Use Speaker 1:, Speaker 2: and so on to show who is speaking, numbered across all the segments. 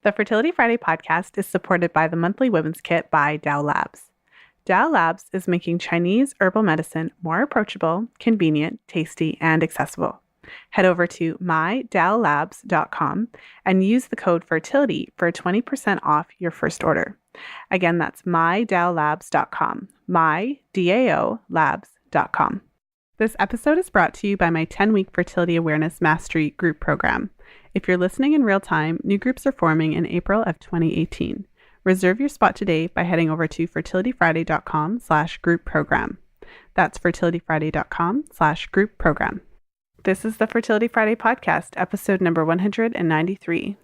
Speaker 1: The Fertility Friday podcast is supported by the monthly women's kit by Dow Labs. Dow Labs is making Chinese herbal medicine more approachable, convenient, tasty, and accessible. Head over to mydowlabs.com and use the code Fertility for 20% off your first order. Again, that's mydowlabs.com, mydowlabs.com. This episode is brought to you by my 10-week Fertility Awareness Mastery group program. If you're listening in real time, new groups are forming in April of 2018. Reserve your spot today by heading over to fertilityfriday.com/group program. That's fertilityfriday.com/group program. This is the Fertility Friday podcast, episode number 193.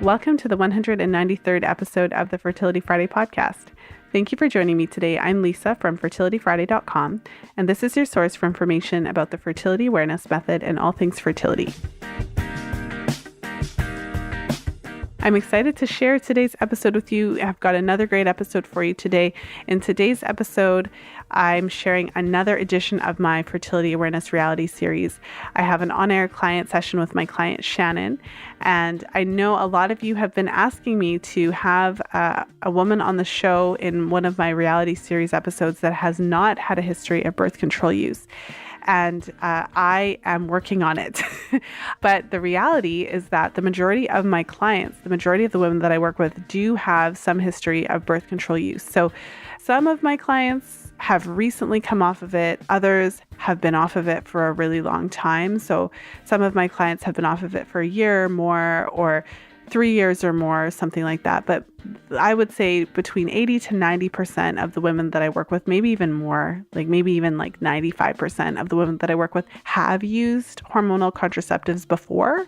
Speaker 1: Welcome to the 193rd episode of the Fertility Friday podcast. Thank you for joining me today. I'm Lisa from fertilityfriday.com, and this is your source for information about the fertility awareness method and all things fertility. I'm excited to share today's episode with you. I've got another great episode for you today. In today's episode, I'm sharing another edition of my fertility awareness reality series. I have an on-air client session with my client, Shannon, and I know a lot of you have been asking me to have a woman on the show in one of my reality series episodes that has not had a history of birth control use. And I am working on it. But the reality is that the majority of my clients, the majority of the women that I work with, do have some history of birth control use. So some of my clients have recently come off of it. Others have been off of it for a really long time. So some of my clients have been off of it for a year or more, or 3 years or more, something like that. But I would say between 80 to 90% of the women that I work with, maybe even more, maybe even 95% of the women that I work with have used hormonal contraceptives before.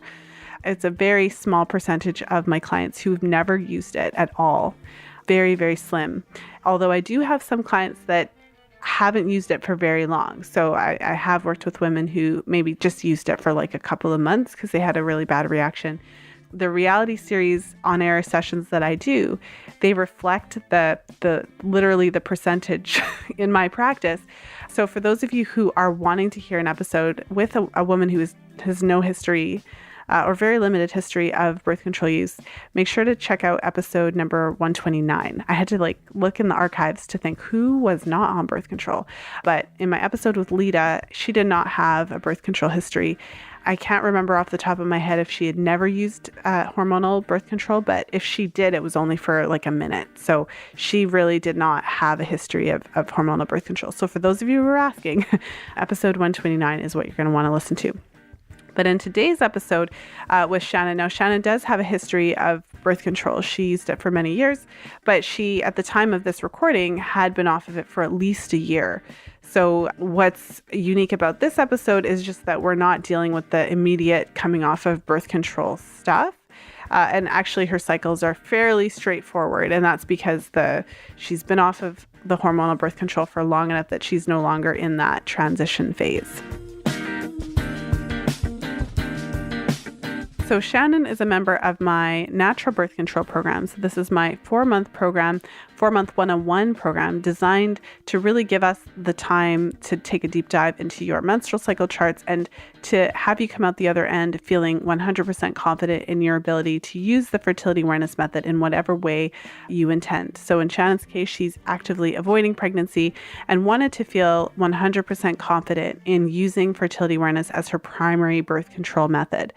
Speaker 1: It's a very small percentage of my clients who've never used it at all. Very, very slim. Although I do have some clients that haven't used it for very long. So I have worked with women who maybe just used it for a couple of months because they had a really bad reaction. The reality series on-air sessions that I do, they reflect the literally the percentage in my practice. So for those of you who are wanting to hear an episode with a woman who has no history or very limited history of birth control use, make sure to check out episode number 129. I had to look in the archives to think who was not on birth control. But in my episode with Lita, she did not have a birth control history. I can't remember off the top of my head if she had never used hormonal birth control, but if she did, it was only for a minute. So she really did not have a history of hormonal birth control. So for those of you who are asking, episode 129 is what you're going to want to listen to. But in today's episode with Shannon, now Shannon does have a history of birth control. She used it for many years, but she, at the time of this recording, had been off of it for at least a year. So what's unique about this episode is just that we're not dealing with the immediate coming off of birth control stuff. And actually her cycles are fairly straightforward. And that's because she's been off of the hormonal birth control for long enough that she's no longer in that transition phase. So Shannon is a member of my natural birth control program. So this is my 4-month program, 4-month one-on-one program designed to really give us the time to take a deep dive into your menstrual cycle charts and to have you come out the other end feeling 100% confident in your ability to use the fertility awareness method in whatever way you intend. So in Shannon's case, she's actively avoiding pregnancy and wanted to feel 100% confident in using fertility awareness as her primary birth control method.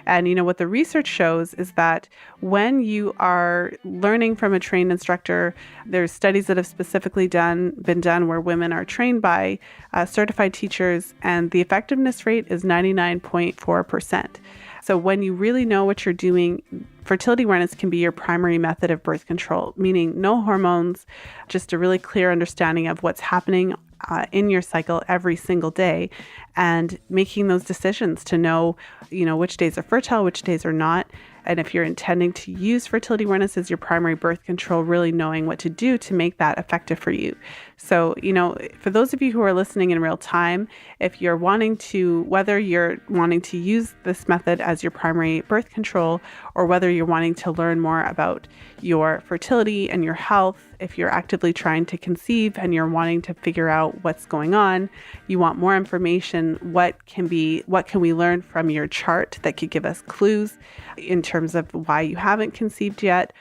Speaker 1: And what the research shows is that when you are learning from a trained instructor, there's studies that have specifically been done where women are trained by certified teachers, and the effectiveness rate is 99.4%. So when you really know what you're doing, fertility awareness can be your primary method of birth control, meaning no hormones, just a really clear understanding of what's happening in your cycle every single day, and making those decisions to know, which days are fertile, which days are not, And if you're intending to use fertility awareness as your primary birth control, really knowing what to do to make that effective for you. So, for those of you who are listening in real time, if you're whether you're wanting to use this method as your primary birth control, or whether you're wanting to learn more about your fertility and your health, if you're actively trying to conceive and you're wanting to figure out what's going on, you want more information, what can we learn from your chart that could give us clues in terms of why you haven't conceived yet,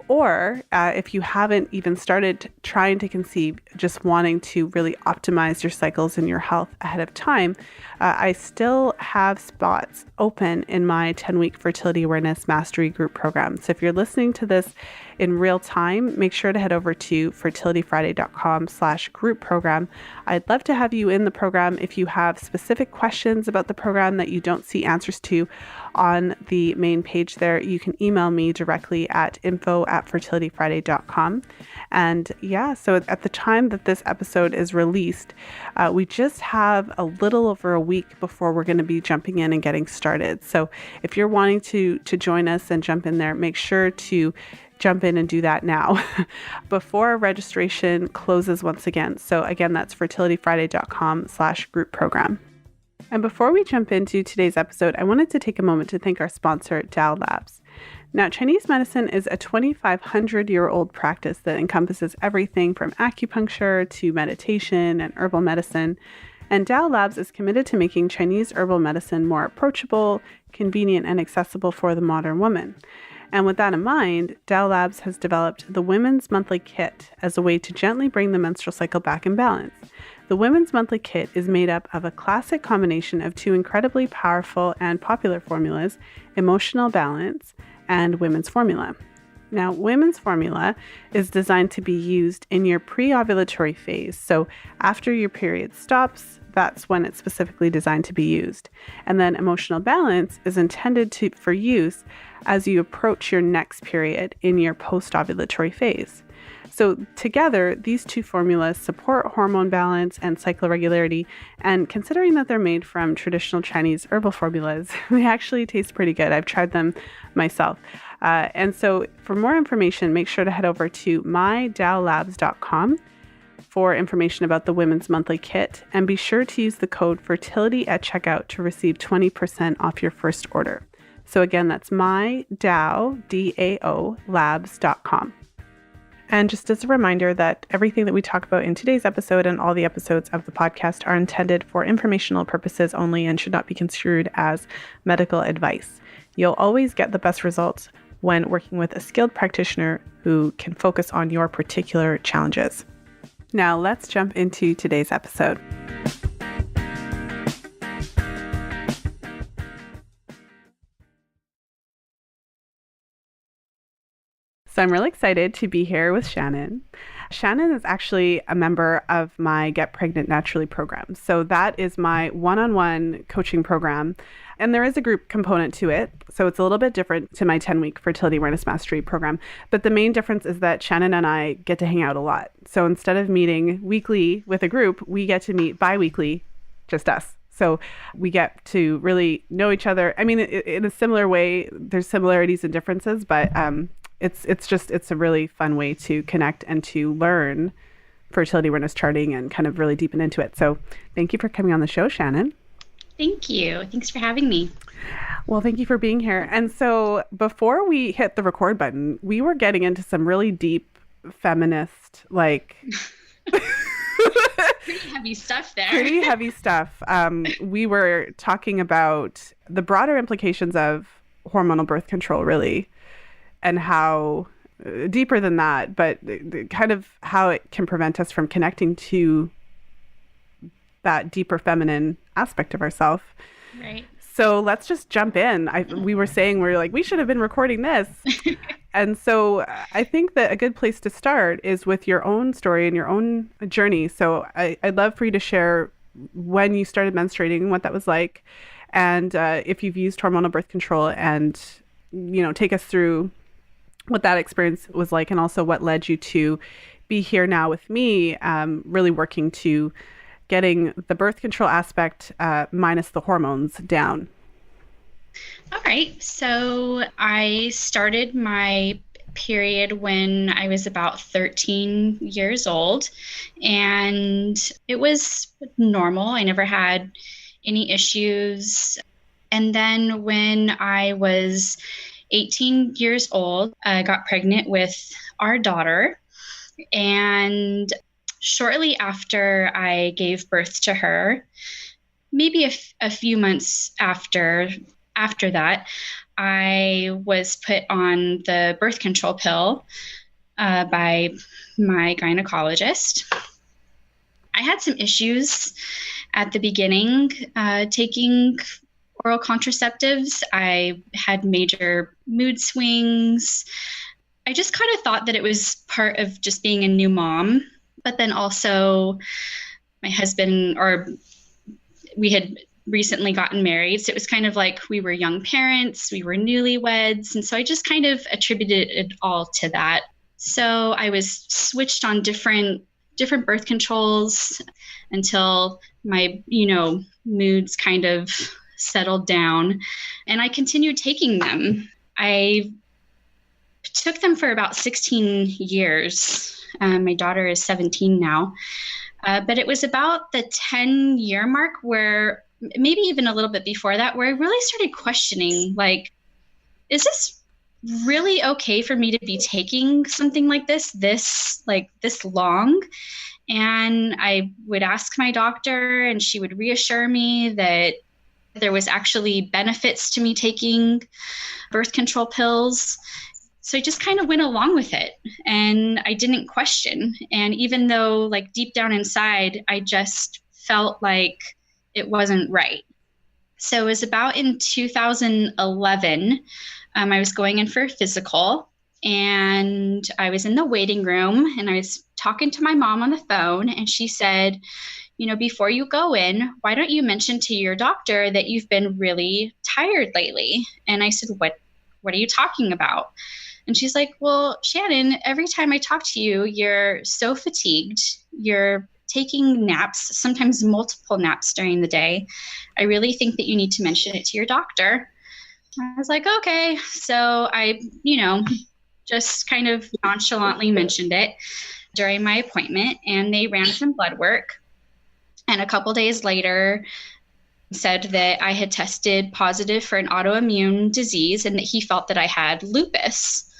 Speaker 1: or if you haven't even started trying to conceive, just wanting to really optimize your cycles and your health ahead of time, I still have spots open in my 10-week Fertility Awareness Mastery Group program. So if you're listening to this in real time, make sure to head over to fertilityfriday.com/group program. I'd love to have you in the program. If you have specific questions about the program that you don't see answers to on the main page there, you can email me directly at info@fertilityfriday.com. And so at the time that this episode is released, we just have a little over a week before we're going to be jumping in and getting started. So if you're wanting to join us and jump in there, make sure to jump in and do that now before registration closes once again. So again, that's fertilityfriday.com/group program. And before we jump into today's episode, I wanted to take a moment to thank our sponsor, Dao Labs. Now, Chinese medicine is a 2,500-year-old practice that encompasses everything from acupuncture to meditation and herbal medicine. And Dao Labs is committed to making Chinese herbal medicine more approachable, convenient, and accessible for the modern woman. And with that in mind, Dao Labs has developed the Women's Monthly Kit as a way to gently bring the menstrual cycle back in balance. The Women's Monthly Kit is made up of a classic combination of two incredibly powerful and popular formulas, Emotional Balance and Women's Formula. Now, Women's Formula is designed to be used in your pre-ovulatory phase. So after your period stops, that's when it's specifically designed to be used. And then Emotional Balance is intended for use as you approach your next period in your post-ovulatory phase. So together, these two formulas support hormone balance and cycle regularity. And considering that they're made from traditional Chinese herbal formulas, they actually taste pretty good. I've tried them myself. And so for more information, make sure to head over to mydaolabs.com for information about the Women's Monthly Kit. And be sure to use the code FERTILITY at checkout to receive 20% off your first order. So again, that's myDao, DAO, labs.com. And just as a reminder that everything that we talk about in today's episode and all the episodes of the podcast are intended for informational purposes only and should not be construed as medical advice. You'll always get the best results when working with a skilled practitioner who can focus on your particular challenges. Now let's jump into today's episode. So I'm really excited to be here with Shannon. Shannon is actually a member of my Get Pregnant Naturally program. So that is my one-on-one coaching program. And there is a group component to it. So it's a little bit different to my 10-week Fertility Awareness Mastery program. But the main difference is that Shannon and I get to hang out a lot. So instead of meeting weekly with a group, we get to meet bi-weekly, just us. So we get to really know each other. I mean, in a similar way, there's similarities and differences, but it's a really fun way to connect and to learn fertility awareness charting and kind of really deepen into it. So thank you for coming on the show, Shannon.
Speaker 2: Thank you. Thanks for having me.
Speaker 1: Well, thank you for being here. And so before we hit the record button, we were getting into some really deep feminist,
Speaker 2: Pretty heavy stuff there.
Speaker 1: Pretty heavy stuff. We were talking about the broader implications of hormonal birth control, really, and how deeper than that, but kind of how it can prevent us from connecting to that deeper feminine aspect of ourselves.
Speaker 2: Right.
Speaker 1: So let's just jump in. We were saying, we should have been recording this. And so I think that a good place to start is with your own story and your own journey. So I'd love for you to share when you started menstruating and what that was like. And if you've used hormonal birth control, and, take us through what that experience was like, and also what led you to be here now with me, really working to getting the birth control aspect minus the hormones down.
Speaker 2: All right. So I started my period when I was about 13 years old, and it was normal. I never had any issues. And then when I was 18 years old, I got pregnant with our daughter. And shortly after I gave birth to her, maybe a few months after that, I was put on the birth control pill by my gynecologist. I had some issues at the beginning taking oral contraceptives. I had major mood swings. I just kind of thought that it was part of just being a new mom, but then also my husband, or we had recently gotten married. So it was kind of like we were young parents, we were newlyweds. And so I just kind of attributed it all to that. So I was switched on different birth controls until my, moods kind of settled down. And I continued taking them. I took them for about 16 years. My daughter is 17 now. But it was about the 10-year mark where, maybe even a little bit before that, where I really started questioning, like, is this really okay for me to be taking something like this long? And I would ask my doctor, and she would reassure me that there was actually benefits to me taking birth control pills. So I just kind of went along with it, and I didn't question. And even though, like, deep down inside, I just felt like it wasn't right. So it was about in 2011, I was going in for a physical, and I was in the waiting room, and I was talking to my mom on the phone, and she said, before you go in, why don't you mention to your doctor that you've been really tired lately? And I said, what are you talking about? And she's like, well, Shannon, every time I talk to you, you're so fatigued. You're taking naps, sometimes multiple naps during the day. I really think that you need to mention it to your doctor. I was like, okay. So I, just kind of nonchalantly mentioned it during my appointment, and they ran some blood work. And a couple days later, said that I had tested positive for an autoimmune disease and that he felt that I had lupus.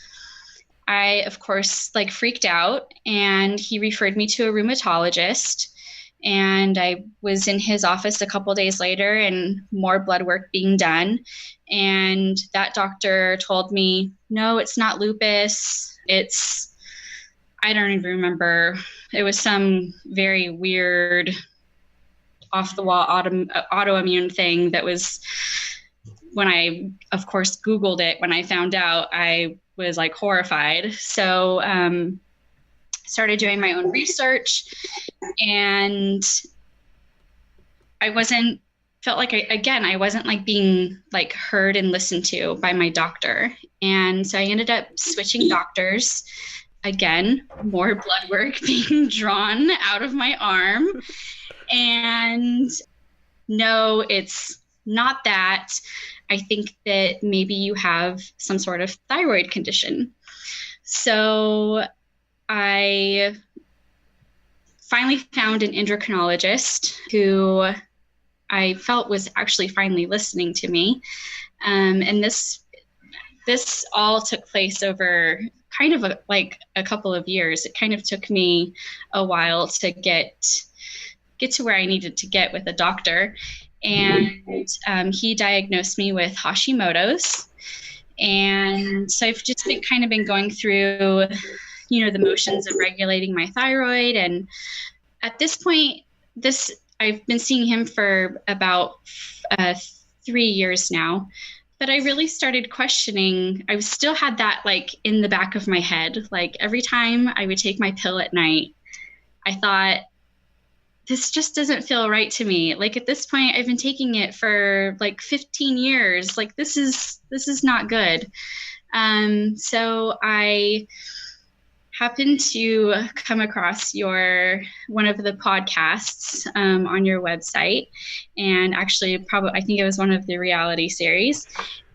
Speaker 2: I, of course, freaked out, and he referred me to a rheumatologist. And I was in his office a couple days later, and more blood work being done. And that doctor told me, no, it's not lupus. I don't even remember. It was some very weird off-the-wall autoimmune thing that was, when I, of course, Googled it, when I found out, I was horrified. So started doing my own research, and I wasn't being heard and listened to by my doctor. And so I ended up switching doctors. Again, more blood work being drawn out of my arm. And no, it's not that. I think that maybe you have some sort of thyroid condition. So I finally found an endocrinologist who I felt was actually finally listening to me. And this all took place over kind of a couple of years. It kind of took me a while to get to where I needed to get with a doctor. And he diagnosed me with Hashimoto's. And so I've just been going through, the motions of regulating my thyroid. And at this point, I've been seeing him for about 3 years now. But I really started questioning. I still had that in the back of my head. Every time I would take my pill at night, I thought, this just doesn't feel right to me. At this point, I've been taking it for 15 years. This is not good. So I happened to come across one of the podcasts on your website, and actually probably I think it was one of the reality series,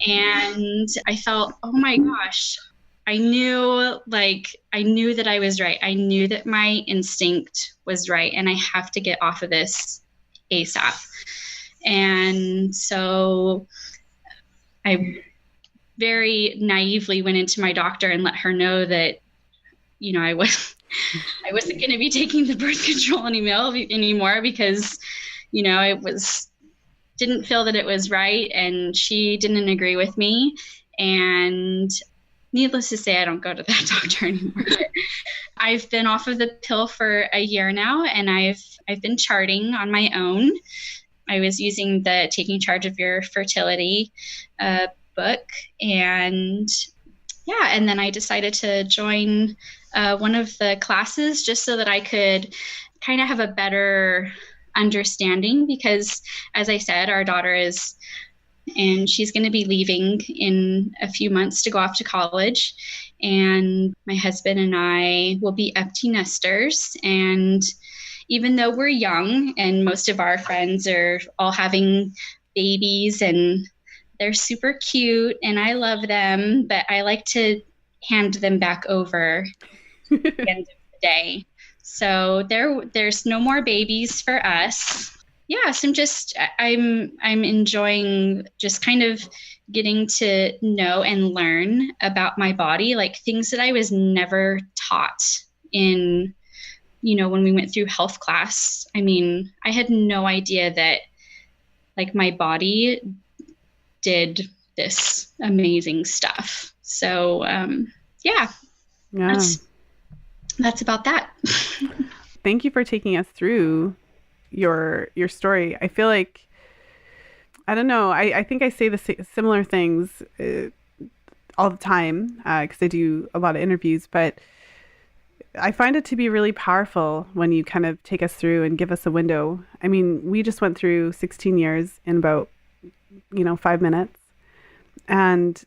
Speaker 2: and I felt, oh my gosh, I knew that I was right. I knew that my instinct was right, and I have to get off of this ASAP. And so I very naively went into my doctor and let her know that, I wasn't going to be taking the birth control anymore because, didn't feel that it was right, and she didn't agree with me. And needless to say, I don't go to that doctor anymore. I've been off of the pill for a year now, and I've been charting on my own. I was using the Taking Charge of Your Fertility book, and then I decided to join one of the classes just so that I could kind of have a better understanding, because as I said, our daughter she's going to be leaving in a few months to go off to college, and my husband and I will be empty nesters. And even though we're young and most of our friends are all having babies and they're super cute and I love them, but I like to hand them back over at the end of the day. So there's no more babies for us. Yes, I'm enjoying just kind of getting to know and learn about my body, like things that I was never taught in, when we went through health class. I mean, I had no idea that like my body did this amazing stuff. So, that's about that.
Speaker 1: Thank you for taking us through your story. I feel like, I don't know, I think I say the similar things all the time because I do a lot of interviews, but I find it to be really powerful when you kind of take us through and give us a window. I mean, we just went through 16 years in about 5 minutes, and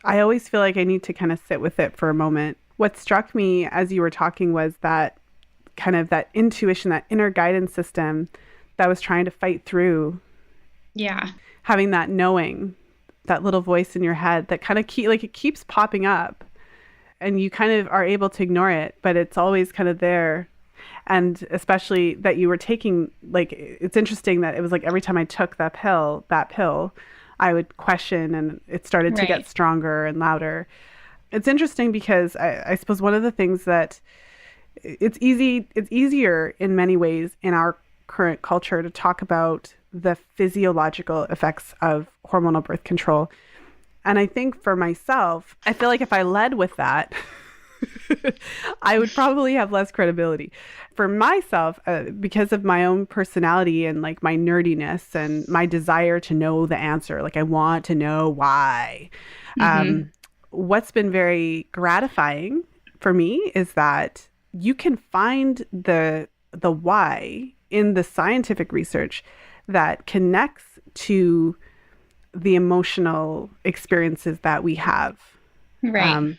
Speaker 1: I always feel like I need to kind of sit with it for a moment. What struck me as you were talking was that kind of that intuition, that inner guidance system that was trying to fight through.
Speaker 2: Yeah.
Speaker 1: Having that knowing, that little voice in your head that kind of it keeps popping up, and you kind of are able to ignore it, but it's always kind of there. And especially that you were taking, like, it's interesting that it was like every time I took that pill, I would question, and it started to get stronger and louder. It's interesting because I suppose one of the things that it's easier in many ways in our current culture to talk about the physiological effects of hormonal birth control. And I think for myself, I feel like if I led with that, I would probably have less credibility. For myself, because of my own personality and like my nerdiness and my desire to know the answer, like I want to know why. What's been very gratifying for me is that you can find the why in the scientific research that connects to the emotional experiences that we have.
Speaker 2: Right.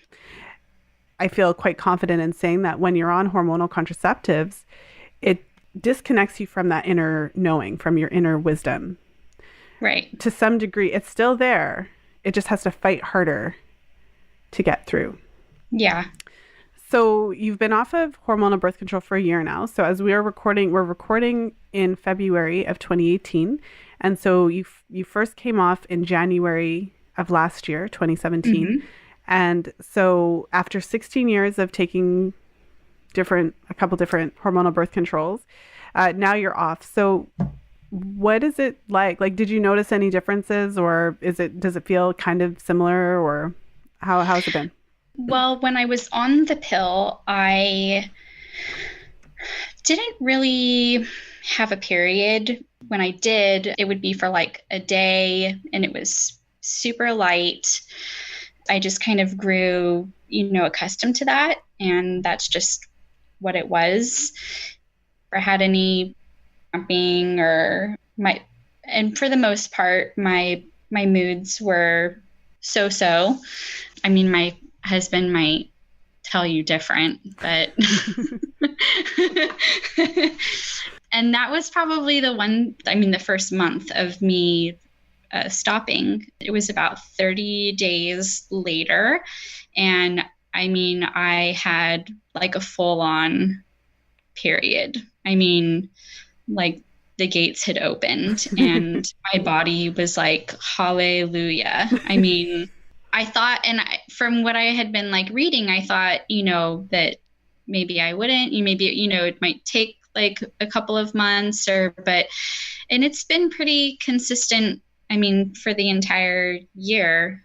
Speaker 1: I feel quite confident in saying that when you're on hormonal contraceptives, it disconnects you from that inner knowing, from your inner wisdom.
Speaker 2: Right.
Speaker 1: To some degree, it's still there. It just has to fight harder to get through.
Speaker 2: Yeah.
Speaker 1: So you've been off of hormonal birth control for a year now. So as we're recording in February of 2018. And so you first came off in January of last year, 2017. And so after 16 years of taking a couple different hormonal birth controls, now you're off. So what is it like? Like, did you notice any differences, or does it feel kind of similar, or how's it been?
Speaker 2: Well, when I was on the pill, I didn't really have a period. When I did, it would be for like a day, and it was super light. I just kind of grew, accustomed to that, and that's just what it was. If I had any cramping and for the most part, my moods were so-so. I mean, my husband might tell you different, but and that was probably the first month of me stopping. It was about 30 days later. And I had like a full on period. Like the gates had opened and my body was like, hallelujah. I thought, from what I had been like reading, I thought, that maybe I wouldn't, it might take like a couple of months and it's been pretty consistent. For the entire year.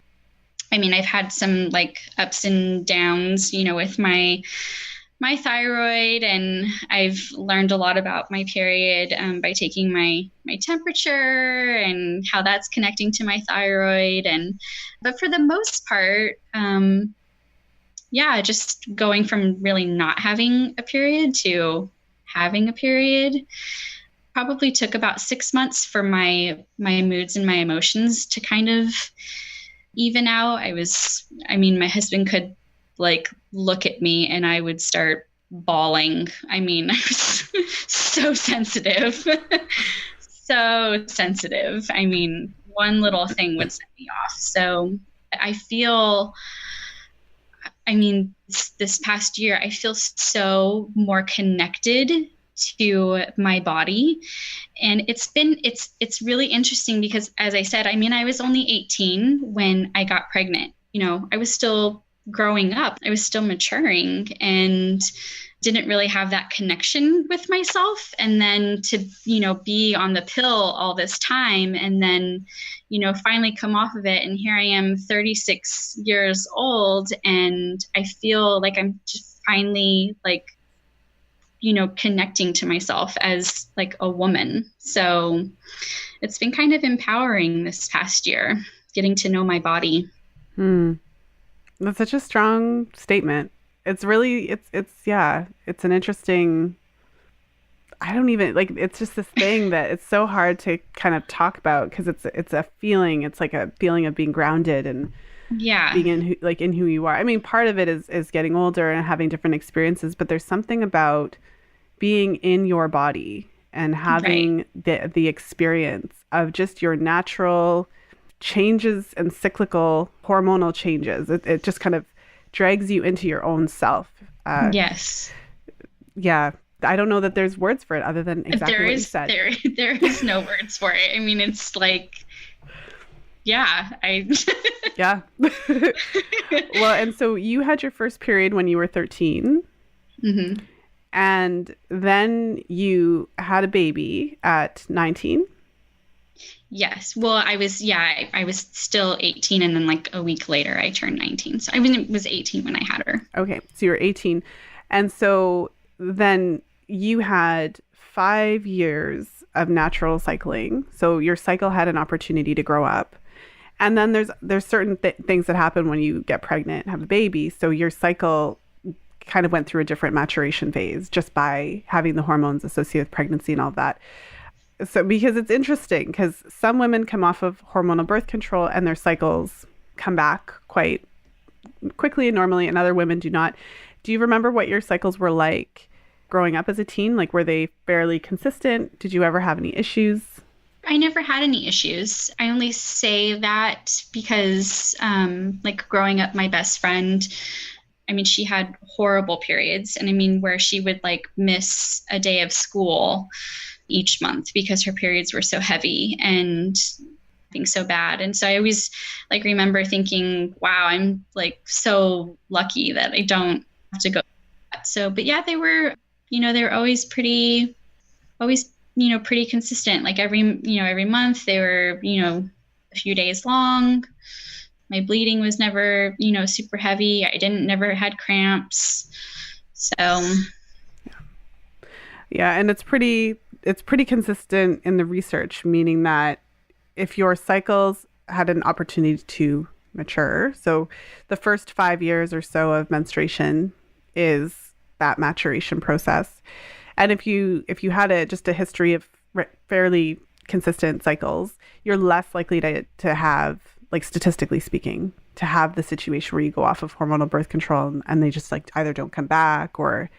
Speaker 2: I've had some like ups and downs, with my thyroid, and I've learned a lot about my period by taking my temperature and how that's connecting to my thyroid. But for the most part, just going from really not having a period to having a period probably took about 6 months for my moods and my emotions to kind of even out. My husband could like look at me and I would start bawling. I was so sensitive, so sensitive. One little thing would set me off. So I feel, this past year, I feel so more connected to my body. And it's really interesting because, as I said, I was only 18 when I got pregnant. I was still growing up. I was still maturing and didn't really have that connection with myself. And then to, be on the pill all this time and then, finally come off of it. And here I am 36 years old and I feel like I'm just finally like, connecting to myself as like a woman. So it's been kind of empowering this past year, getting to know my body.
Speaker 1: That's such a strong statement. It's really, it's an interesting, I don't even like, it's just this thing that it's so hard to kind of talk about because it's a feeling. It's like a feeling of being grounded and being in who you are. Part of it is getting older and having different experiences, but there's something about being in your body and having the experience of just your natural changes and cyclical hormonal changes. It just kind of drags you into your own self.
Speaker 2: Yes.
Speaker 1: Yeah. I don't know that there's words for it other than exactly what you said.
Speaker 2: There is no words for it. It's like, yeah.
Speaker 1: Yeah. Well, and so you had your first period when you were 13.
Speaker 2: Mm-hmm.
Speaker 1: And then you had a baby at 19.
Speaker 2: Yes. Well, I was still 18. And then like a week later, I turned 19. So it was 18 when I had her.
Speaker 1: Okay. So you were 18. And so then you had 5 years of natural cycling. So your cycle had an opportunity to grow up. And then there's certain things that happen when you get pregnant and have a baby. So your cycle kind of went through a different maturation phase just by having the hormones associated with pregnancy and all that. So because it's interesting because some women come off of hormonal birth control and their cycles come back quite quickly and normally, and other women do not. Do you remember what your cycles were like growing up as a teen? Like, were they fairly consistent? Did you ever have any issues?
Speaker 2: I never had any issues. I only say that because like growing up, my best friend, she had horrible periods. And where she would like miss a day of school each month because her periods were so heavy and being so bad. And so I always like remember thinking, wow, I'm like so lucky that I don't have to go. So, but yeah, they were always pretty consistent. Like every month they were, a few days long. My bleeding was never, super heavy. I never had cramps. So.
Speaker 1: Yeah. And it's pretty consistent in the research, meaning that if your cycles had an opportunity to mature, so the first 5 years or so of menstruation is that maturation process. And if you had just a history of fairly consistent cycles, you're less likely to have, like statistically speaking, to have the situation where you go off of hormonal birth control and they just like either don't come back or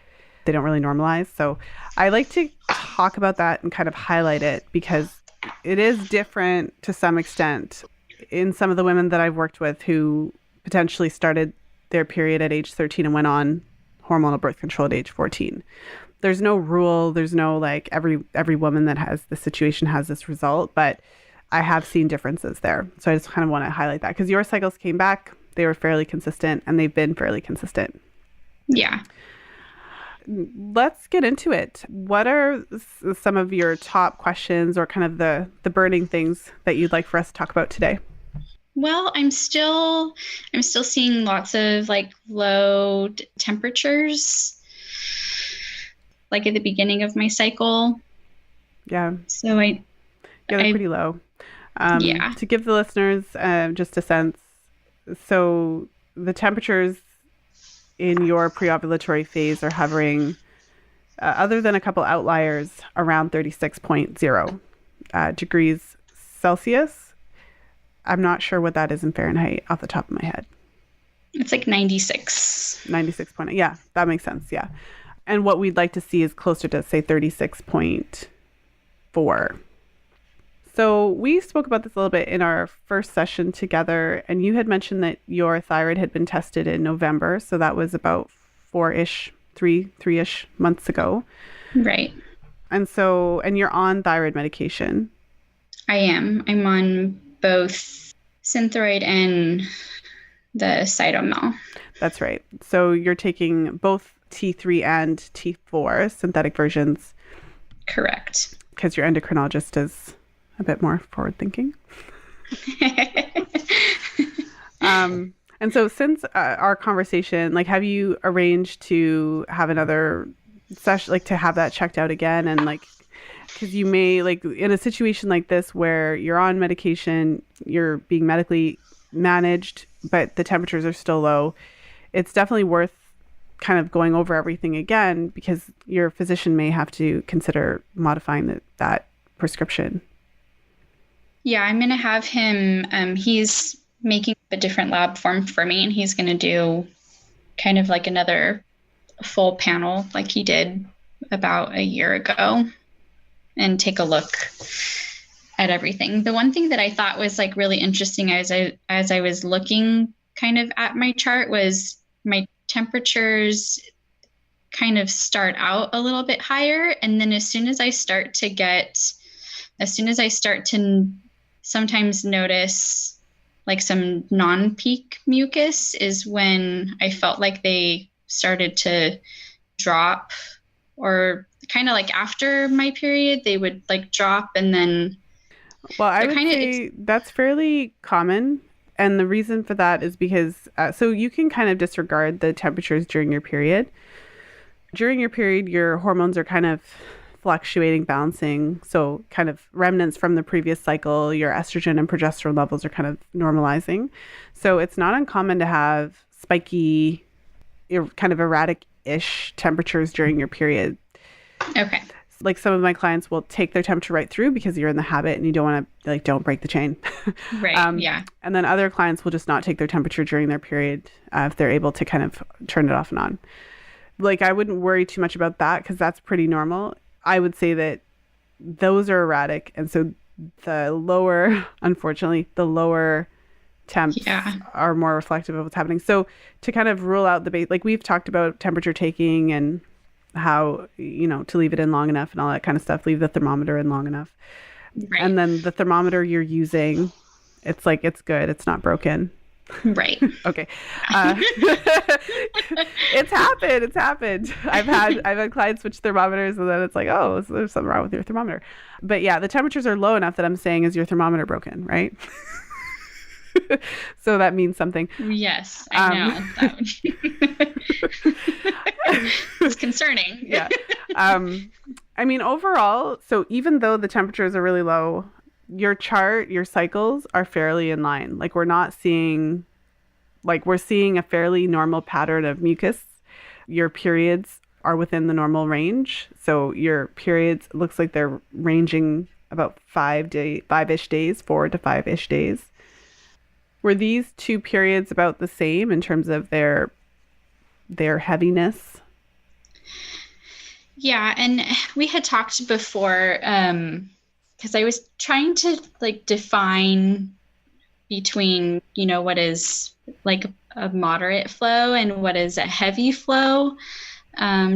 Speaker 1: they don't really normalize. So I like to talk about that and kind of highlight it because it is different to some extent in some of the women that I've worked with who potentially started their period at age 13 and went on hormonal birth control at age 14. There's no rule. There's no like every woman that has this situation has this result, but I have seen differences there. So I just kind of want to highlight that because your cycles came back, they were fairly consistent and they've been fairly consistent.
Speaker 2: Yeah.
Speaker 1: Let's get into it. What are some of your top questions or kind of the burning things that you'd like for us to talk about today?
Speaker 2: Well, I'm still seeing lots of like low temperatures, like at the beginning of my cycle.
Speaker 1: Yeah.
Speaker 2: So
Speaker 1: they're pretty low.
Speaker 2: Yeah.
Speaker 1: To give the listeners just a sense, so the temperatures in your preovulatory phase are hovering, other than a couple outliers, around 36.0 degrees Celsius. I'm not sure what that is in Fahrenheit off the top of my head.
Speaker 2: It's like 96.
Speaker 1: 96.0. Yeah, that makes sense. Yeah. And what we'd like to see is closer to, say, 36.4. So we spoke about this a little bit in our first session together, and you had mentioned that your thyroid had been tested in November. So that was about three-ish months ago.
Speaker 2: Right.
Speaker 1: And you're on thyroid medication.
Speaker 2: I am. I'm on both Synthroid and the Cytomel.
Speaker 1: That's right. So you're taking both T3 and T4 synthetic versions.
Speaker 2: Correct.
Speaker 1: Because your endocrinologist is a bit more forward thinking. And so since our conversation, like, have you arranged to have another session, like to have that checked out again? And like, because you may, like in a situation like this where you're on medication, you're being medically managed, but the temperatures are still low, it's definitely worth kind of going over everything again because your physician may have to consider modifying that prescription.
Speaker 2: Yeah, I'm going to have him, he's making a different lab form for me, and he's going to do kind of like another full panel like he did about a year ago and take a look at everything. The one thing that I thought was like really interesting as I was looking kind of at my chart was my temperatures kind of start out a little bit higher, and then as soon as I start to sometimes notice like some non-peak mucus is when I felt like they started to drop, or kind of like after my period, they would like drop and then.
Speaker 1: Well, I would say that's fairly common. And the reason for that is because, so you can kind of disregard the temperatures during your period. During your period, your hormones are kind of fluctuating, balancing. So kind of remnants from the previous cycle, your estrogen and progesterone levels are kind of normalizing. So it's not uncommon to have spiky, kind of erratic-ish temperatures during your period.
Speaker 2: Okay.
Speaker 1: Like some of my clients will take their temperature right through because you're in the habit and you don't want to, like, don't break the chain.
Speaker 2: Right. Yeah.
Speaker 1: And then other clients will just not take their temperature during their period if they're able to kind of turn it off and on. Like, I wouldn't worry too much about that because that's pretty normal. I would say that those are erratic. And so unfortunately, the lower temps are more reflective of what's happening. So to kind of rule out the base, like we've talked about temperature taking and how, to leave it in long enough and all that kind of stuff, leave the thermometer in long enough. Right. And then the thermometer you're using, it's like, it's good. It's not broken.
Speaker 2: Right.
Speaker 1: Okay. It's happened. I've had clients switch thermometers and then it's like, oh, there's something wrong with your thermometer. But yeah, the temperatures are low enough that I'm saying, is your thermometer broken? Right. So that means something.
Speaker 2: Yes, I know. It's concerning.
Speaker 1: Yeah. I mean, overall, so even though the temperatures are really low, your cycles are fairly in line. Like we're seeing a fairly normal pattern of mucus. Your periods are within the normal range. So your periods, looks like they're ranging about 4 to 5-ish days. Were these two periods about the same in terms of their heaviness?
Speaker 2: Yeah, and we had talked before, because I was trying to like define between, what is like a moderate flow and what is a heavy flow,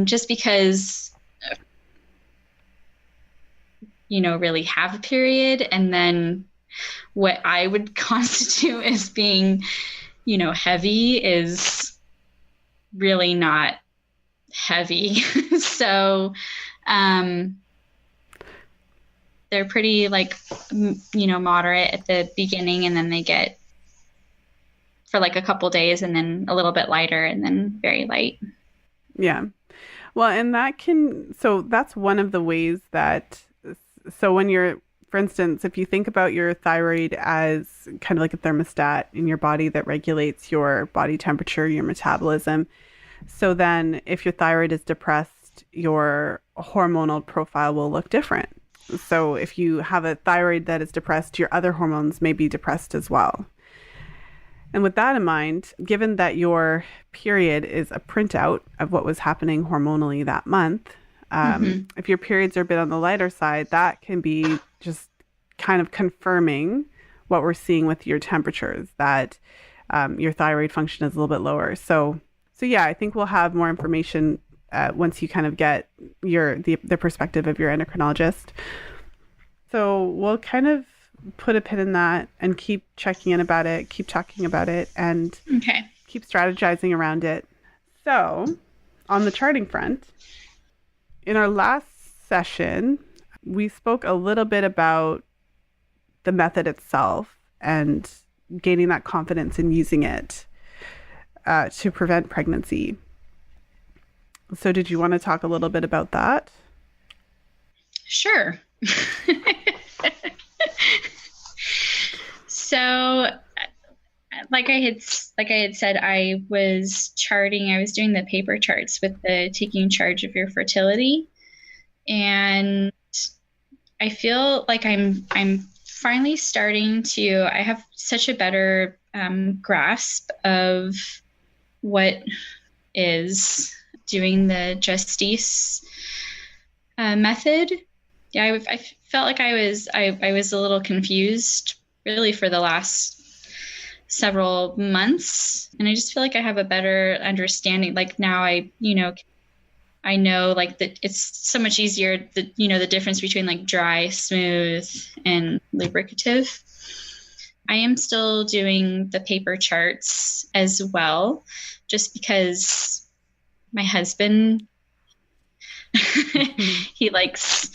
Speaker 2: just because, really have a period, and then what I would constitute as being, heavy is really not heavy. So, they're pretty like, moderate at the beginning, and then they get for like a couple days and then a little bit lighter and then very light.
Speaker 1: Yeah. Well, and so that's one of the ways that, so when you're, for instance, if you think about your thyroid as kind of like a thermostat in your body that regulates your body temperature, your metabolism. So then if your thyroid is depressed, your hormonal profile will look different. So if you have a thyroid that is depressed, your other hormones may be depressed as well. And with that in mind, given that your period is a printout of what was happening hormonally that month, if your periods are a bit on the lighter side, that can be just kind of confirming what we're seeing with your temperatures, that your thyroid function is a little bit lower. So yeah, I think we'll have more information once you kind of get the perspective of your endocrinologist. So we'll kind of put a pin in that and keep checking in about it, keep talking about it, and keep strategizing around it. So on the charting front, in our last session, we spoke a little bit about the method itself and gaining that confidence in using it to prevent pregnancy. So did you want to talk a little bit about that?
Speaker 2: Sure. So, like I had said, I was doing the paper charts with the taking charge of your fertility. And I feel like I'm finally starting to, I have such a better grasp of what is doing the Justice method. Yeah, I felt like I was a little confused really for the last several months, and I just feel like I have a better understanding. Like now I know like that it's so much easier, the difference between like dry, smooth, and lubricative. I am still doing the paper charts as well, just because my husband he likes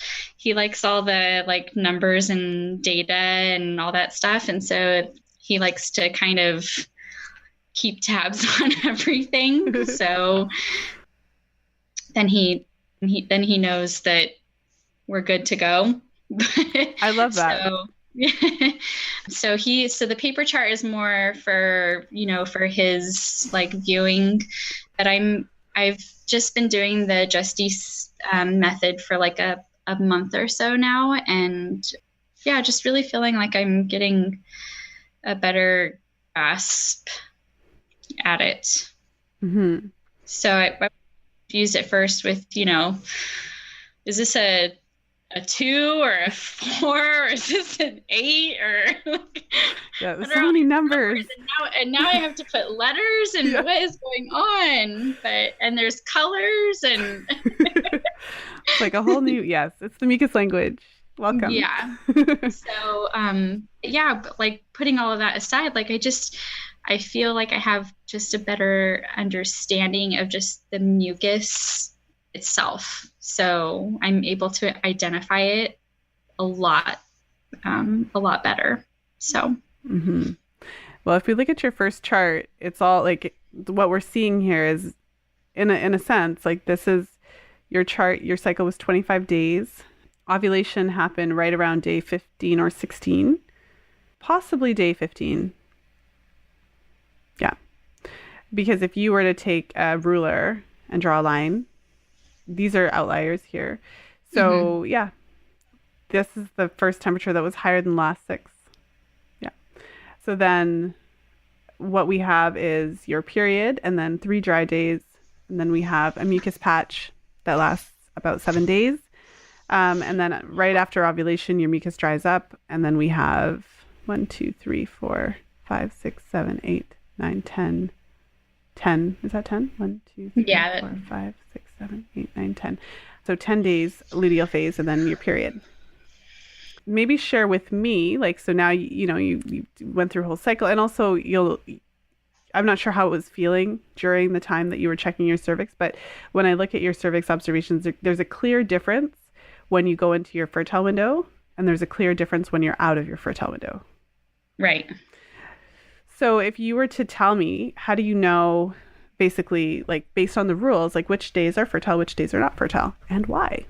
Speaker 2: all the like numbers and data and all that stuff, and so he likes to kind of keep tabs on everything. So then he knows that we're good to go.
Speaker 1: I love that.
Speaker 2: So the paper chart is more for for his like viewing, but I've just been doing the Justice method for like a month or so now, and yeah, just really feeling like I'm getting a better grasp at it.
Speaker 1: Mm-hmm.
Speaker 2: So I used it first with, is this a 2 or a 4 or is this an 8 or
Speaker 1: yeah, there's so many numbers.
Speaker 2: And now I have to put letters and what is going on? And there's colors and
Speaker 1: it's like a whole new, yes, it's the Mika's language. Welcome.
Speaker 2: Yeah. So, but like putting all of that aside, like I feel like I have just a better understanding of just the mucus itself. So I'm able to identify it a lot better. So.
Speaker 1: Mm-hmm. Well, if we look at your first chart, it's all like what we're seeing here is in a sense, like this is your chart. Your cycle was 25 days. Ovulation happened right around day 15 or 16, possibly day 15. Yeah. Because if you were to take a ruler and draw a line, these are outliers here. So yeah, this is the first temperature that was higher than last 6. Yeah. So then what we have is your period and then 3 dry days. And then we have a mucus patch that lasts about 7 days. And then right after ovulation, your mucus dries up. And then we have 1, 2, 3, 4, 5, 6, 7, 8, 9, 10. 10. Is that 10? 1, 2, 3, 4, 5, 6, 7, 8, 9, 10. So 10 days luteal phase and then your period. Maybe share with me, like, so now, you went through a whole cycle, and also I'm not sure how it was feeling during the time that you were checking your cervix, but when I look at your cervix observations, there's a clear difference when you go into your fertile window, and there's a clear difference when you're out of your fertile window.
Speaker 2: Right.
Speaker 1: So if you were to tell me, how do you know, basically, like, based on the rules, like, which days are fertile, which days are not fertile, and why?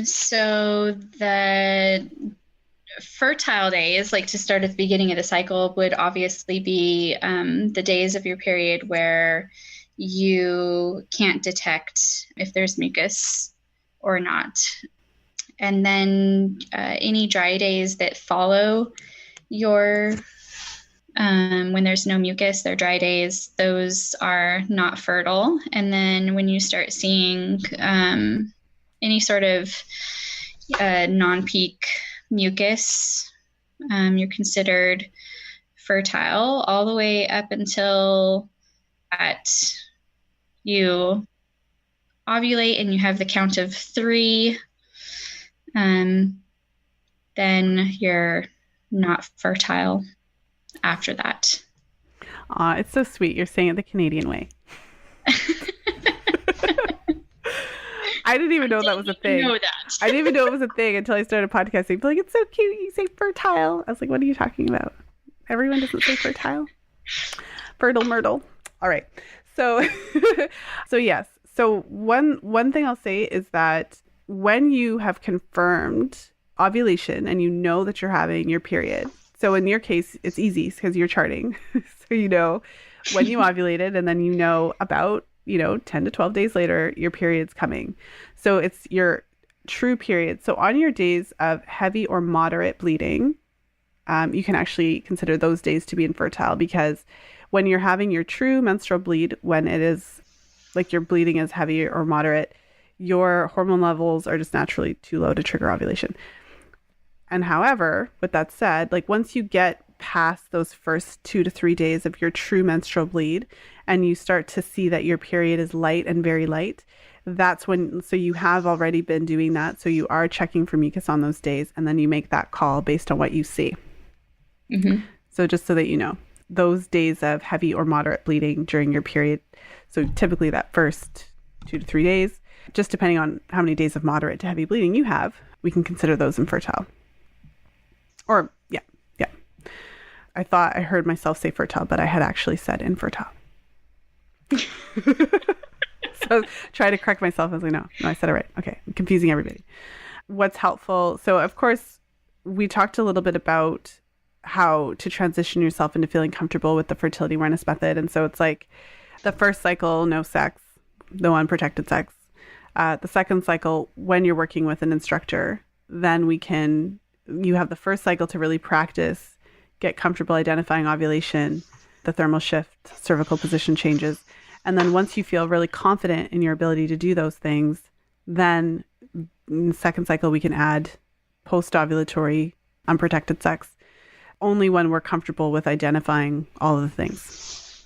Speaker 2: So the fertile days, like to start at the beginning of the cycle, would obviously be the days of your period where you can't detect if there's mucus or not. And then any dry days that follow your when there's no mucus, they're dry days, those are not fertile. And then when you start seeing any sort of non-peak mucus, you're considered fertile, all the way up until you ovulate and you have the count of 3. Then you're not fertile after that.
Speaker 1: It's so sweet. You're saying it the Canadian way. I didn't even know that was a thing. I didn't even know it was a thing until I started podcasting. Like, it's so cute. You say fertile. I was like, what are you talking about? Everyone doesn't say fertile. Fertile myrtle. All right. So, yes. So one thing I'll say is that when you have confirmed ovulation and you know that you're having your period, so in your case, it's easy because you're charting. So you know when you ovulated, and then you know about 10 to 12 days later, your period's coming. So it's your true period. So on your days of heavy or moderate bleeding, you can actually consider those days to be infertile, because when you're having your true menstrual bleed, when it is like your bleeding is heavy or moderate, your hormone levels are just naturally too low to trigger ovulation. And however, with that said, like once you get past those first 2 to 3 days of your true menstrual bleed and you start to see that your period is light and very light, that's when, so you have already been doing that. So you are checking for mucus on those days, and then you make that call based on what you see. Mm-hmm. So just so that you know, those days of heavy or moderate bleeding during your period, so typically that first 2 to 3 days, just depending on how many days of moderate to heavy bleeding you have, we can consider those infertile. Or, yeah. I thought I heard myself say fertile, but I had actually said infertile. So try to correct myself. I was like, no, I said it right. Okay, I'm confusing everybody. What's helpful? So, of course, we talked a little bit about how to transition yourself into feeling comfortable with the fertility awareness method. And so it's like the first cycle, no sex, no unprotected sex. The second cycle, when you're working with an instructor, then you have the first cycle to really practice, get comfortable identifying ovulation, the thermal shift, cervical position changes. And then once you feel really confident in your ability to do those things, then in the second cycle, we can add post-ovulatory unprotected sex, only when we're comfortable with identifying all of the things.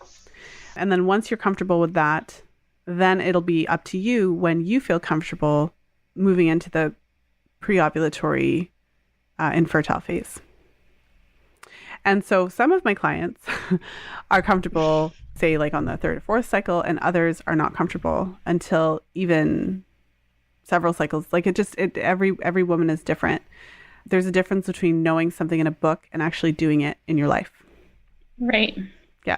Speaker 1: And then once you're comfortable with that, then it'll be up to you when you feel comfortable moving into the pre-ovulatory infertile phase. And so some of my clients are comfortable, say like on the third or fourth cycle, and others are not comfortable until even several cycles. Like every woman is different. There's a difference between knowing something in a book and actually doing it in your life.
Speaker 2: Right.
Speaker 1: Yeah.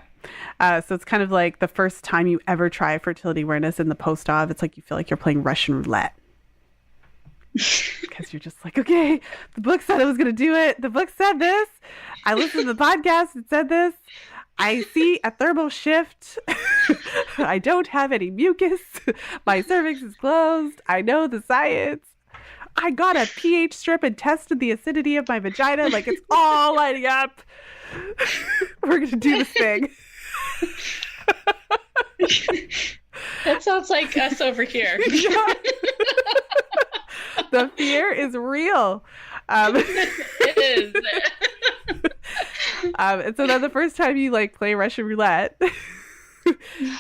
Speaker 1: So it's kind of like the first time you ever try fertility awareness in the post-ov, it's like you feel like you're playing Russian roulette. Because you're just like, okay, the book said I was going to do it. The book said this. I listened to the podcast. It said this. I see a thermal shift. I don't have any mucus. My cervix is closed. I know the science. I got a pH strip and tested the acidity of my vagina. Like, it's all lining up. We're going to do this thing.
Speaker 2: That sounds like us over here.
Speaker 1: Yeah. The fear is real.
Speaker 2: It is.
Speaker 1: And so then the first time you like play Russian roulette,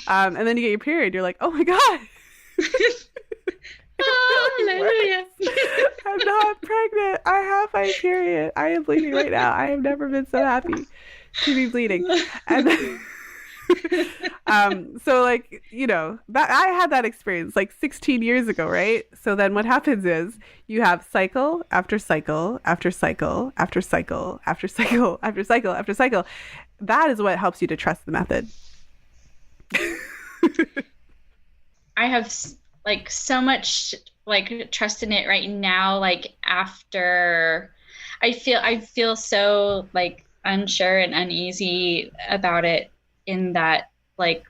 Speaker 1: and then you get your period, you're like, oh my God.
Speaker 2: Oh, hallelujah.
Speaker 1: I'm not pregnant. I have my period. I am bleeding right now. I have never been so happy to be bleeding. And then, so like, you know, that I had that experience like 16 years ago, right? So then what happens is you have cycle after cycle after cycle after cycle after cycle after cycle after cycle. That is what helps you to trust the method.
Speaker 2: I have like so much like trust in it right now. Like after I feel so like unsure and uneasy about it in that like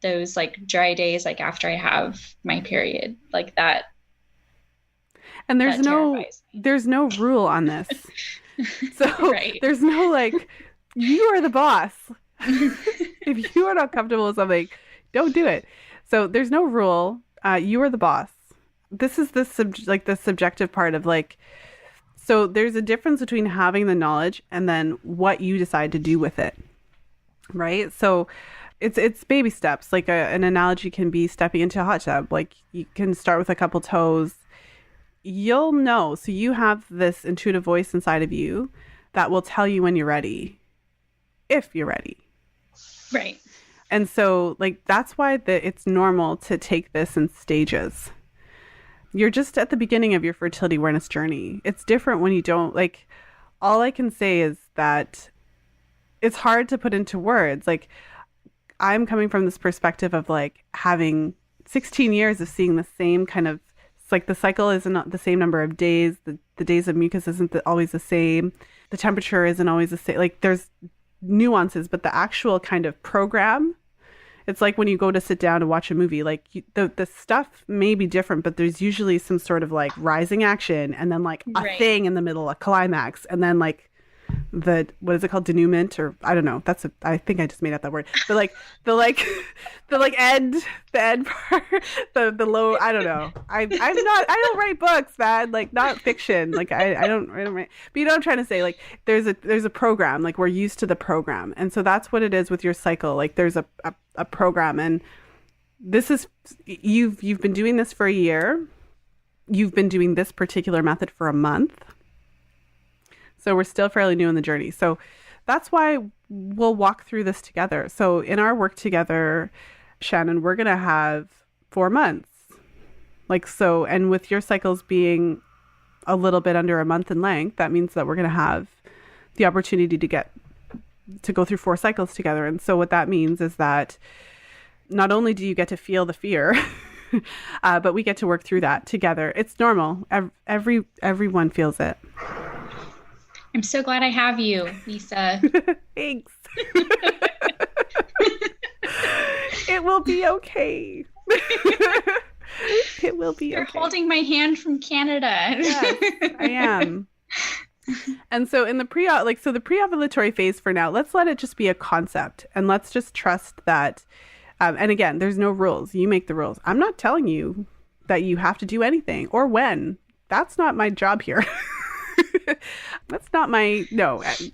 Speaker 2: those like dry days like after I have my period like that.
Speaker 1: And there's no rule on this. So
Speaker 2: right.
Speaker 1: There's no like, you are the boss. If you are not comfortable with something, don't do it. So there's no rule. You are the boss. This is the subjective part of like, so there's a difference between having the knowledge and then what you decide to do with it. Right. So it's baby steps. Like an analogy can be stepping into a hot tub. Like you can start with a couple toes. You'll know. So you have this intuitive voice inside of you that will tell you when you're ready, if you're ready.
Speaker 2: Right.
Speaker 1: And so like, that's why it's normal to take this in stages. You're just at the beginning of your fertility awareness journey. It's different when you don't like, all I can say is that it's hard to put into words. Like I'm coming from this perspective of like having 16 years of seeing the same kind of, it's like the cycle isn't the same number of days. The days of mucus isn't always the same. The temperature isn't always the same. Like there's nuances, but the actual kind of program, it's like when you go to sit down and watch a movie, like the stuff may be different, but there's usually some sort of like rising action and then like a thing in the middle, a climax, and then like what is it called? Denouement, or I don't know. I think I just made up that word. But like the end part, the low. I don't know. I don't write books, man. Like not fiction. Like I don't write. But you know what I'm trying to say? Like there's a program. Like we're used to the program, and so that's what it is with your cycle. Like there's a program, and this is you've been doing this for a year. You've been doing this particular method for a month. So we're still fairly new in the journey. So that's why we'll walk through this together. So in our work together, Shannon, we're going to have 4 months. Like so, and with your cycles being a little bit under a month in length, that means that we're going to have the opportunity to go through 4 cycles together. And so what that means is that not only do you get to feel the fear, but we get to work through that together. It's normal. Everyone feels it.
Speaker 2: I'm so glad I have you, Lisa.
Speaker 1: Thanks. It will be okay. It will be
Speaker 2: You're
Speaker 1: okay.
Speaker 2: holding my hand from Canada.
Speaker 1: Yes, I am. And so in the pre-ovulatory phase for now, let's let it just be a concept and let's just trust that. And again, there's no rules. You make the rules. I'm not telling you that you have to do anything or when. That's not my job here. That's not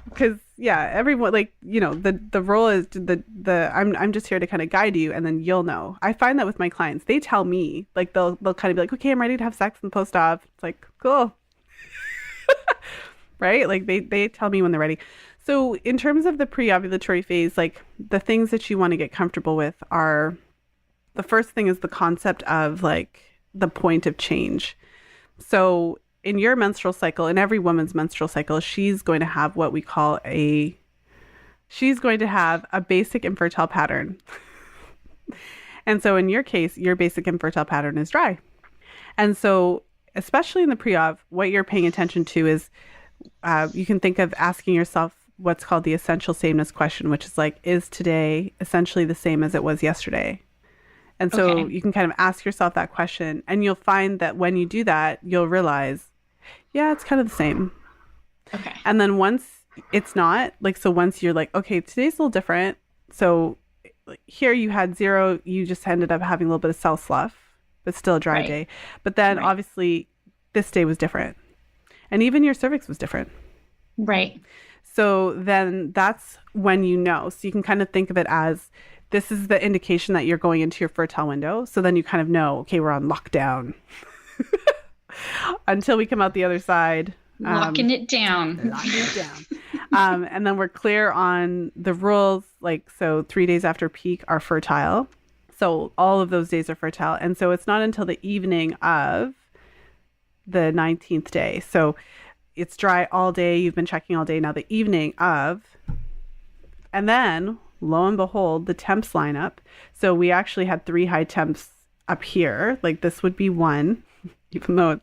Speaker 1: because everyone, like, you know, the role is I'm just here to kind of guide you, and then you'll know. I find that with my clients, they tell me, like, they'll kind of be like, okay, I'm ready to have sex in post-op. It's like, cool. Right? Like they tell me when they're ready. So in terms of the pre-ovulatory phase, like the things that you want to get comfortable with are, the first thing is the concept of like the point of change. So in your menstrual cycle, in every woman's menstrual cycle, she's going to have what we call she's going to have a basic infertile pattern. And so in your case, your basic infertile pattern is dry. And so especially in the pre-ov, what you're paying attention to is, you can think of asking yourself what's called the essential sameness question, which is like, is today essentially the same as it was yesterday? And so
Speaker 2: Okay.
Speaker 1: you can kind of ask yourself that question, and you'll find that when you do that, you'll realize, yeah, it's kind of the same.
Speaker 2: Okay.
Speaker 1: And then once it's not, like, so once you're like, okay, today's a little different. So like, here you had 0, you just ended up having a little bit of cell slough, but still a dry
Speaker 2: Right.
Speaker 1: day. But then
Speaker 2: Right.
Speaker 1: obviously this day was different. And even your cervix was different.
Speaker 2: Right.
Speaker 1: So then that's when you know. So you can kind of think of it as this is the indication that you're going into your fertile window. So then you kind of know, okay, we're on lockdown until we come out the other side.
Speaker 2: Locking it down.
Speaker 1: Locking it down. And then we're clear on the rules. Like, so 3 days after peak are fertile. So all of those days are fertile. And so it's not until the evening of the 19th day. So it's dry all day. You've been checking all day. Now the evening of, and then lo and behold, the temps line up. So we actually had 3 high temps up here. Like this would be 1, even though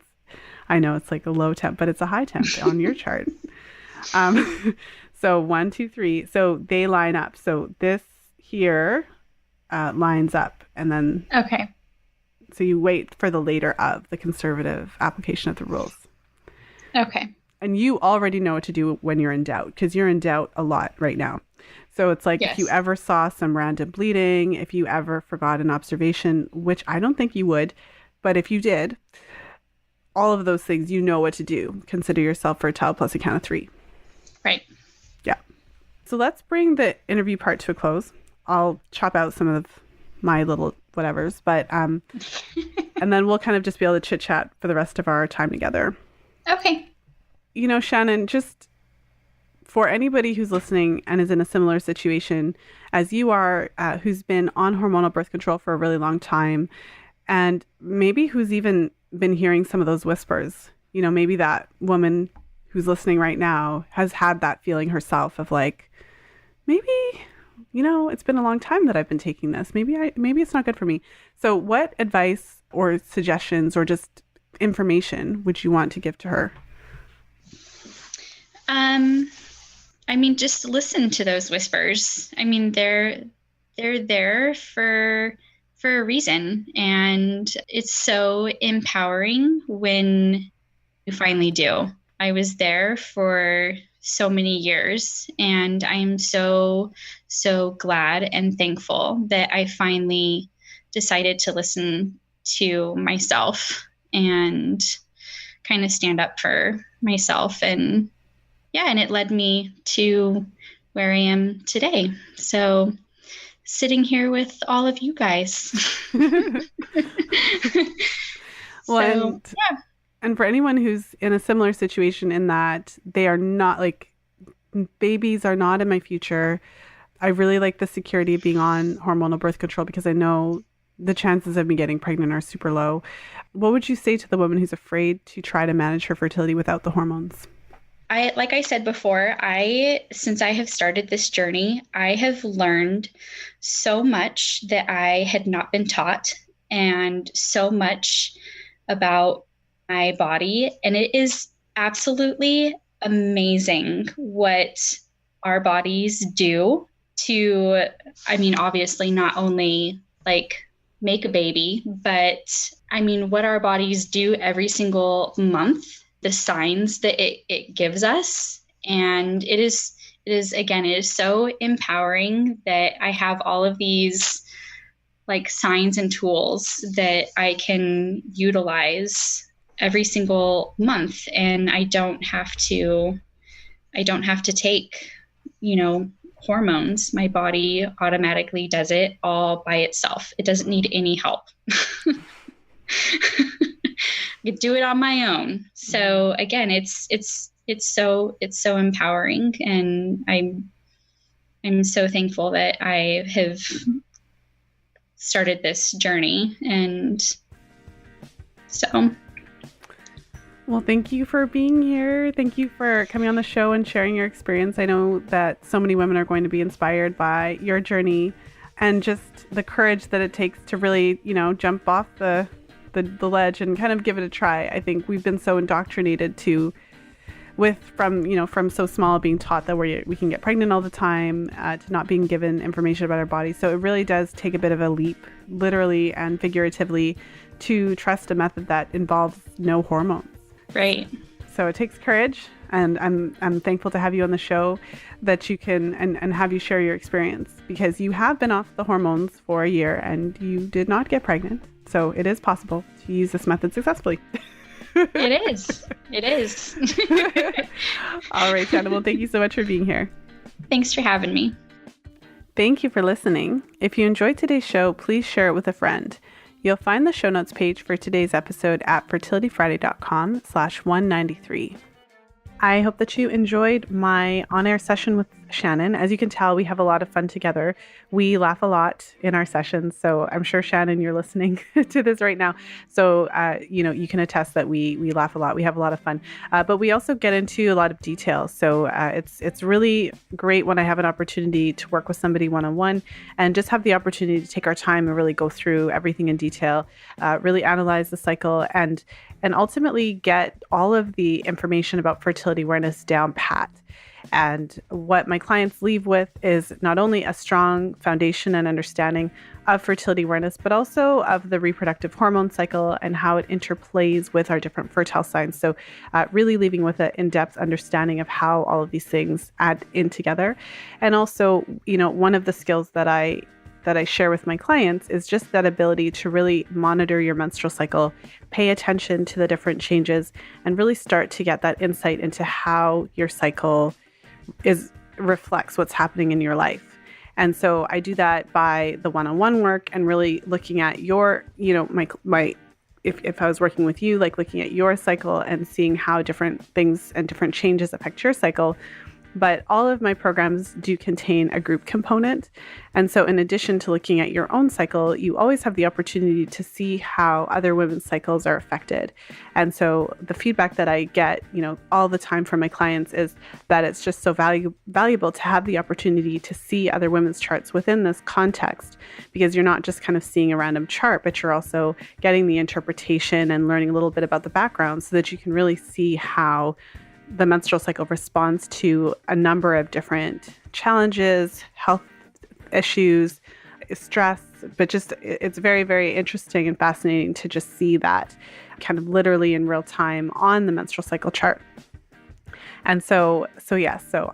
Speaker 1: I know it's like a low temp, but it's a high temp on your chart. So 1, 2, 3. So they line up. So this here lines up, and then
Speaker 2: Okay.
Speaker 1: so you wait for the later of the conservative application of the rules.
Speaker 2: Okay.
Speaker 1: And you already know what to do when you're in doubt, because you're in doubt a lot right now. So it's like,
Speaker 2: Yes.
Speaker 1: if you ever saw some random bleeding, if you ever forgot an observation, which I don't think you would, but if you did, all of those things, you know what to do. Consider yourself fertile plus a count of 3.
Speaker 2: Right.
Speaker 1: Yeah. So let's bring the interview part to a close. I'll chop out some of my little whatevers, but and then we'll kind of just be able to chit chat for the rest of our time together.
Speaker 2: Okay.
Speaker 1: You know, Shannon, just for anybody who's listening and is in a similar situation as you are, who's been on hormonal birth control for a really long time, and maybe who's even been hearing some of those whispers, you know, maybe that woman who's listening right now has had that feeling herself of like, maybe, you know, it's been a long time that I've been taking this. Maybe it's not good for me. So what advice or suggestions or just information would you want to give to her?
Speaker 2: I mean, just listen to those whispers. I mean, they're there for a reason, and it's so empowering when you finally do. I was there for so many years, and I'm so glad and thankful that I finally decided to listen to myself and kind of stand up for myself. And yeah, and it led me to where I am today. So sitting here with all of you guys.
Speaker 1: Well,
Speaker 2: yeah.
Speaker 1: And for anyone who's in a similar situation in that they are not like, babies are not in my future, I really like the security of being on hormonal birth control because I know the chances of me getting pregnant are super low. What would you say to the woman who's afraid to try to manage her fertility without the hormones?
Speaker 2: Like I said before, since I have started this journey, I have learned so much that I had not been taught, and so much about my body. And it is absolutely amazing what our bodies do to, I mean, obviously not only like make a baby, but I mean, what our bodies do every single month, the signs that it gives us. And it is again, it is so empowering that I have all of these like signs and tools that I can utilize every single month. And I don't have to take, you know, hormones. My body automatically does it all by itself. It doesn't need any help. I could do it on my own. So again, it's so empowering, and I'm so thankful that I have started this journey. And so,
Speaker 1: well, thank you for being here. Thank you for coming on the show and sharing your experience. I know that so many women are going to be inspired by your journey and just the courage that it takes to really, you know, jump off the ledge and kind of give it a try. I think we've been so indoctrinated to from so small, being taught that we can get pregnant all the time, to not being given information about our bodies. So it really does take a bit of a leap, literally and figuratively, to trust a method that involves no hormones.
Speaker 2: Right.
Speaker 1: So it takes courage, and I'm thankful to have you on the show, that you can and have you share your experience, because you have been off the hormones for a year and you did not get pregnant. So it is possible to use this method successfully.
Speaker 2: It is. It is.
Speaker 1: All right, Shannon. Well, thank you so much for being here.
Speaker 2: Thanks for having me.
Speaker 1: Thank you for listening. If you enjoyed today's show, please share it with a friend. You'll find the show notes page for today's episode at fertilityfriday.com/193. I hope that you enjoyed my on-air session with Shannon. As you can tell, we have a lot of fun together. We laugh a lot in our sessions. So I'm sure, Shannon, you're listening to this right now. So, you can attest that we laugh a lot. We have a lot of fun. But we also get into a lot of details. So it's really great when I have an opportunity to work with somebody one-on-one and just have the opportunity to take our time and really go through everything in detail, really analyze the cycle, and ultimately get all of the information about fertility awareness down pat. And what my clients leave with is not only a strong foundation and understanding of fertility awareness, but also of the reproductive hormone cycle and how it interplays with our different fertile signs. So really leaving with an in-depth understanding of how all of these things add in together. And also, one of the skills that I share with my clients is just that ability to really monitor your menstrual cycle, pay attention to the different changes, and really start to get that insight into how your cycle reflects what's happening in your life. And so I do that by the one-on-one work and really looking at your, if I was working with you, like looking at your cycle and seeing how different things and different changes affect your cycle. But all of my programs do contain a group component. And so in addition to looking at your own cycle, you always have the opportunity to see how other women's cycles are affected. And so the feedback that I get, all the time from my clients is that it's just so valuable to have the opportunity to see other women's charts within this context, because you're not just kind of seeing a random chart, but you're also getting the interpretation and learning a little bit about the background so that you can really see how the menstrual cycle responds to a number of different challenges, health issues, stress, but just it's very, very interesting and fascinating to just see that kind of literally in real time on the menstrual cycle chart. And so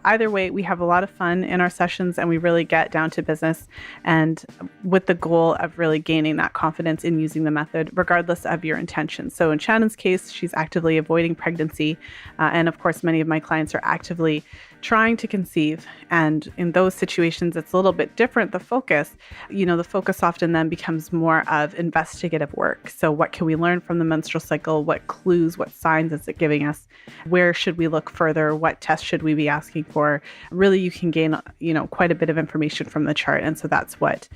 Speaker 1: either way, we have a lot of fun in our sessions and we really get down to business, and with the goal of really gaining that confidence in using the method, regardless of your intention. So in Shannon's case, she's actively avoiding pregnancy. And of course, many of my clients are actively trying to conceive. And in those situations, it's a little bit different. The focus often then becomes more of investigative work. So what can we learn from the menstrual cycle? What clues, what signs is it giving us? Where should we look further? What tests should we be asking for? Really, you can gain, quite a bit of information from the chart. And so that's what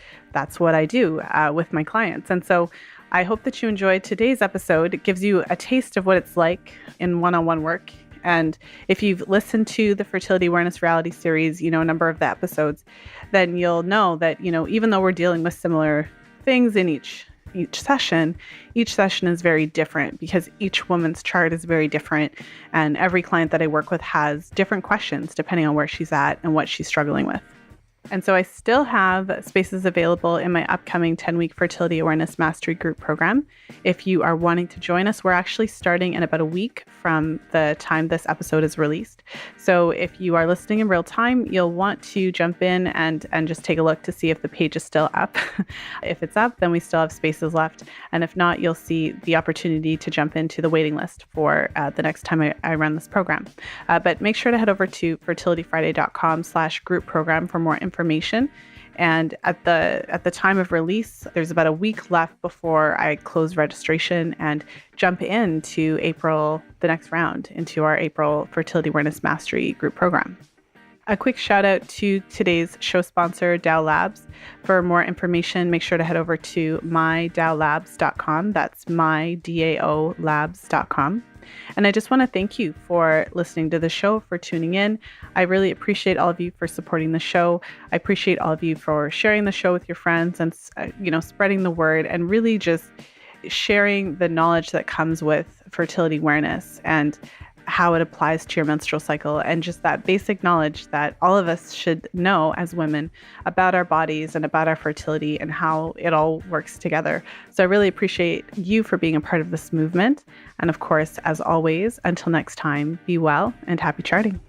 Speaker 1: I do with my clients. And so I hope that you enjoyed today's episode. It gives you a taste of what it's like in one-on-one work. And if you've listened to the Fertility Awareness Reality Series, a number of the episodes, then you'll know that, even though we're dealing with similar things in each session is very different, because each woman's chart is very different. And every client that I work with has different questions depending on where she's at and what she's struggling with. And so I still have spaces available in my upcoming 10-week Fertility Awareness Mastery Group program. If you are wanting to join us, we're actually starting in about a week from the time this episode is released. So if you are listening in real time, you'll want to jump in and just take a look to see if the page is still up. If it's up, then we still have spaces left. And if not, you'll see the opportunity to jump into the waiting list for the next time I run this program. But make sure to head over to fertilityfriday.com/group program for more information. And at the time of release, there's about a week left before I close registration and jump into April, the next round, into our April Fertility Awareness Mastery Group program. A quick shout out to today's show sponsor, Dow Labs. For more information, make sure to head over to mydowlabs.com. That's mydaolabs.com. And I just want to thank you for listening to the show, for tuning in. I really appreciate all of you for supporting the show. I appreciate all of you for sharing the show with your friends and, spreading the word and really just sharing the knowledge that comes with fertility awareness. And how it applies to your menstrual cycle, and just that basic knowledge that all of us should know as women about our bodies and about our fertility and how it all works together. So I really appreciate you for being a part of this movement. And of course, as always, until next time, be well and happy charting.